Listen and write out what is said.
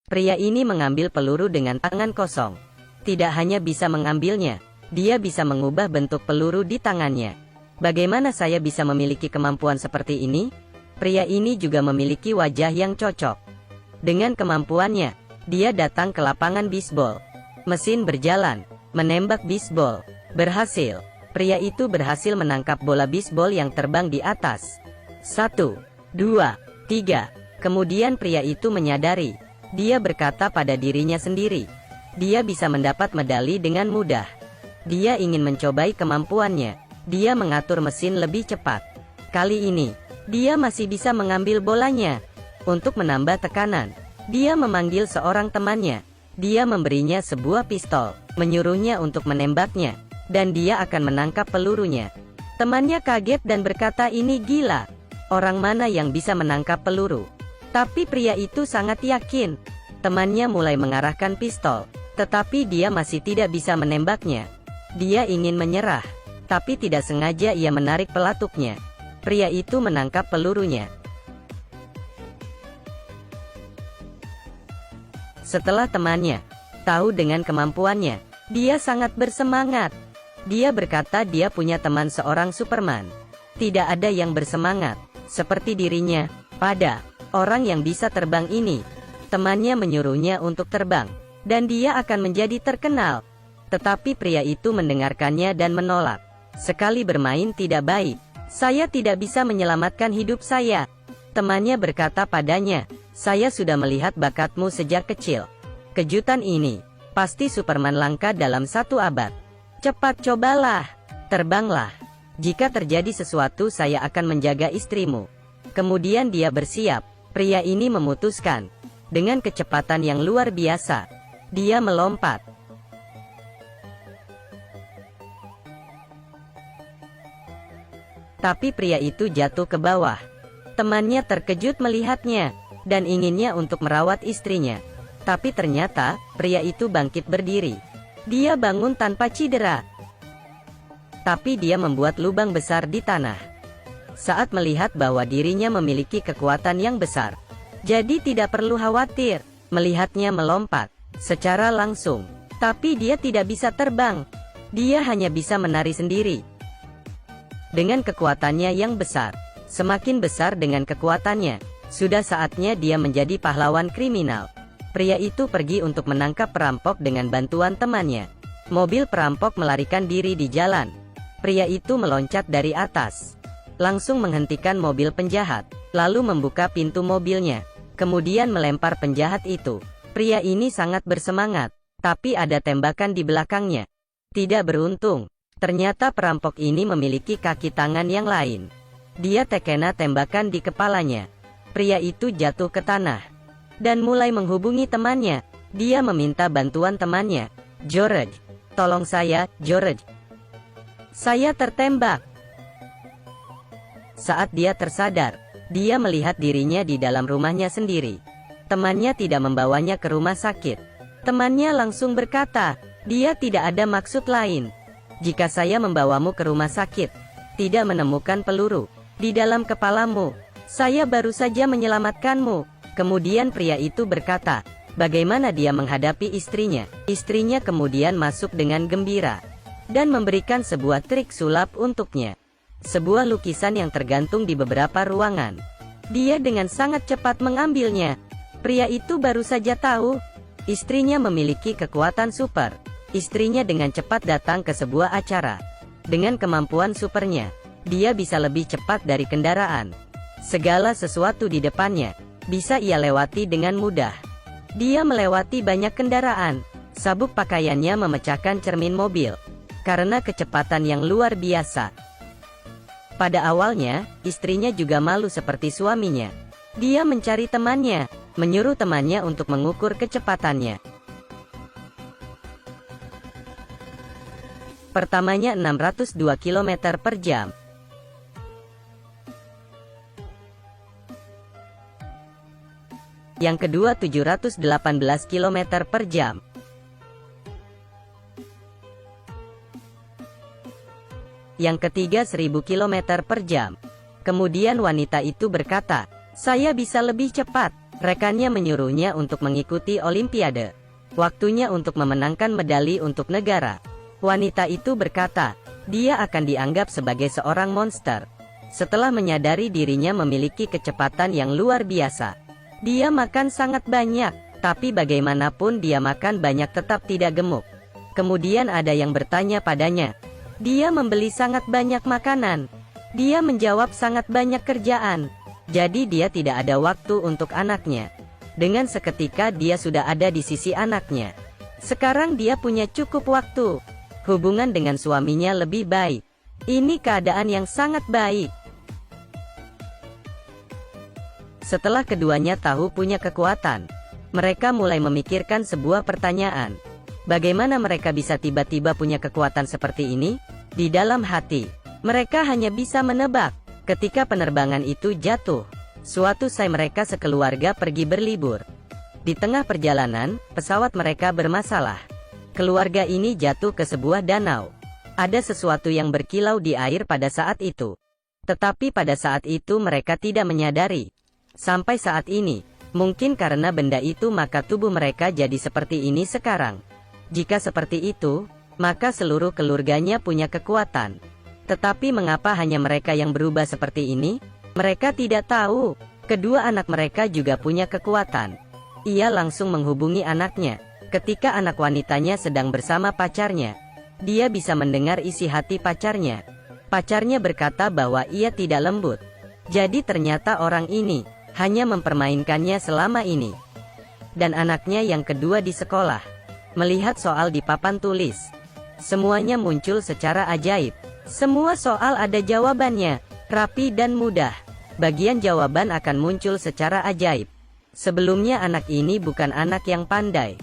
Pria ini mengambil peluru dengan tangan kosong. Tidak hanya bisa mengambilnya, dia bisa mengubah bentuk peluru di tangannya. Bagaimana saya bisa memiliki kemampuan seperti ini? Pria ini juga memiliki wajah yang cocok. Dengan kemampuannya, dia datang ke lapangan bisbol. Mesin berjalan, menembak bisbol. Berhasil. Pria itu berhasil menangkap bola bisbol yang terbang di atas. 1, 2, 3. Kemudian pria itu menyadari. Dia berkata pada dirinya sendiri, dia bisa mendapat medali dengan mudah. Dia ingin mencobai kemampuannya. Dia mengatur mesin lebih cepat. Kali ini, dia masih bisa mengambil bolanya. Untuk menambah tekanan, dia memanggil seorang temannya. Dia memberinya sebuah pistol, menyuruhnya untuk menembaknya, dan dia akan menangkap pelurunya. Temannya kaget dan berkata, ini gila. Orang mana yang bisa menangkap peluru? Tapi pria itu sangat yakin. Temannya mulai mengarahkan pistol, tetapi dia masih tidak bisa menembaknya. Dia ingin menyerah, tapi tidak sengaja ia menarik pelatuknya. Pria itu menangkap pelurunya. Setelah temannya tahu dengan kemampuannya, dia sangat bersemangat. Dia berkata dia punya teman seorang Superman. Tidak ada yang bersemangat seperti dirinya pada orang yang bisa terbang ini. Temannya menyuruhnya untuk terbang, dan dia akan menjadi terkenal. Tetapi pria itu mendengarkannya dan menolak. Sekali bermain tidak baik. Saya tidak bisa menyelamatkan hidup saya. Temannya berkata padanya, saya sudah melihat bakatmu sejak kecil. Kejutan ini pasti Superman langka dalam 1 abad. Cepat cobalah, terbanglah. Jika terjadi sesuatu saya akan menjaga istrimu. Kemudian dia bersiap. Pria ini memutuskan. Dengan kecepatan yang luar biasa, dia melompat. Tapi pria itu jatuh ke bawah. Temannya terkejut melihatnya, dan inginnya untuk merawat istrinya. Tapi ternyata, pria itu bangkit berdiri. Dia bangun tanpa cedera. Tapi dia membuat lubang besar di tanah. Saat melihat bahwa dirinya memiliki kekuatan yang besar, jadi tidak perlu khawatir. Melihatnya melompat secara langsung. Tapi dia tidak bisa terbang. Dia hanya bisa menari sendiri. Dengan kekuatannya yang besar, semakin besar dengan kekuatannya, sudah saatnya dia menjadi pahlawan kriminal. Pria itu pergi untuk menangkap perampok dengan bantuan temannya. Mobil perampok melarikan diri di jalan. Pria itu meloncat dari atas, langsung menghentikan mobil penjahat, lalu membuka pintu mobilnya, kemudian melempar penjahat itu. Pria ini sangat bersemangat, tapi ada tembakan di belakangnya. Tidak beruntung. Ternyata perampok ini memiliki kaki tangan yang lain. Dia terkena tembakan di kepalanya. Pria itu jatuh ke tanah dan mulai menghubungi temannya. Dia meminta bantuan temannya. George, tolong saya, George. Saya tertembak. Saat dia tersadar, dia melihat dirinya di dalam rumahnya sendiri. Temannya tidak membawanya ke rumah sakit. Temannya langsung berkata, dia tidak ada maksud lain. Jika saya membawamu ke rumah sakit, tidak menemukan peluru di dalam kepalamu, saya baru saja menyelamatkanmu. Kemudian pria itu berkata, bagaimana dia menghadapi istrinya. Istrinya kemudian masuk dengan gembira dan memberikan sebuah trik sulap untuknya. Sebuah lukisan yang tergantung di beberapa ruangan. Dia dengan sangat cepat mengambilnya. Pria itu baru saja tahu, istrinya memiliki kekuatan super. Istrinya dengan cepat datang ke sebuah acara. Dengan kemampuan supernya, dia bisa lebih cepat dari kendaraan. Segala sesuatu di depannya bisa ia lewati dengan mudah. Dia melewati banyak kendaraan. Sabuk pakaiannya memecahkan cermin mobil karena kecepatan yang luar biasa. Pada awalnya, istrinya juga malu seperti suaminya. Dia mencari temannya, menyuruh temannya untuk mengukur kecepatannya. Pertamanya 602 km per jam. Yang kedua 718 km per jam. Yang ketiga 1000 km per jam. Kemudian wanita itu berkata, saya bisa lebih cepat. Rekannya menyuruhnya untuk mengikuti Olimpiade. Waktunya untuk memenangkan medali untuk negara. Wanita itu berkata, dia akan dianggap sebagai seorang monster. Setelah menyadari dirinya memiliki kecepatan yang luar biasa, dia makan sangat banyak, tapi bagaimanapun dia makan banyak tetap tidak gemuk. Kemudian ada yang bertanya padanya. Dia membeli sangat banyak makanan. Dia menjawab sangat banyak kerjaan. Jadi dia tidak ada waktu untuk anaknya. Dengan seketika dia sudah ada di sisi anaknya. Sekarang dia punya cukup waktu. Hubungan dengan suaminya lebih baik. Ini keadaan yang sangat baik. Setelah keduanya tahu punya kekuatan, mereka mulai memikirkan sebuah pertanyaan. Bagaimana mereka bisa tiba-tiba punya kekuatan seperti ini? Di dalam hati, mereka hanya bisa menebak. Ketika penerbangan itu jatuh, suatu saat mereka sekeluarga pergi berlibur. Di tengah perjalanan, pesawat mereka bermasalah. Keluarga ini jatuh ke sebuah danau. Ada sesuatu yang berkilau di air pada saat itu. Tetapi pada saat itu mereka tidak menyadari. Sampai saat ini, mungkin karena benda itu maka tubuh mereka jadi seperti ini sekarang. Jika seperti itu, maka seluruh keluarganya punya kekuatan. Tetapi mengapa hanya mereka yang berubah seperti ini? Mereka tidak tahu. Kedua anak mereka juga punya kekuatan. Ia langsung menghubungi anaknya. Ketika anak wanitanya sedang bersama pacarnya, dia bisa mendengar isi hati pacarnya. Pacarnya berkata bahwa ia tidak lembut. Jadi ternyata orang ini hanya mempermainkannya selama ini. Dan anaknya yang kedua di sekolah melihat soal di papan tulis. Semuanya muncul secara ajaib. Semua soal ada jawabannya, rapi dan mudah. Bagian jawaban akan muncul secara ajaib. Sebelumnya anak ini bukan anak yang pandai.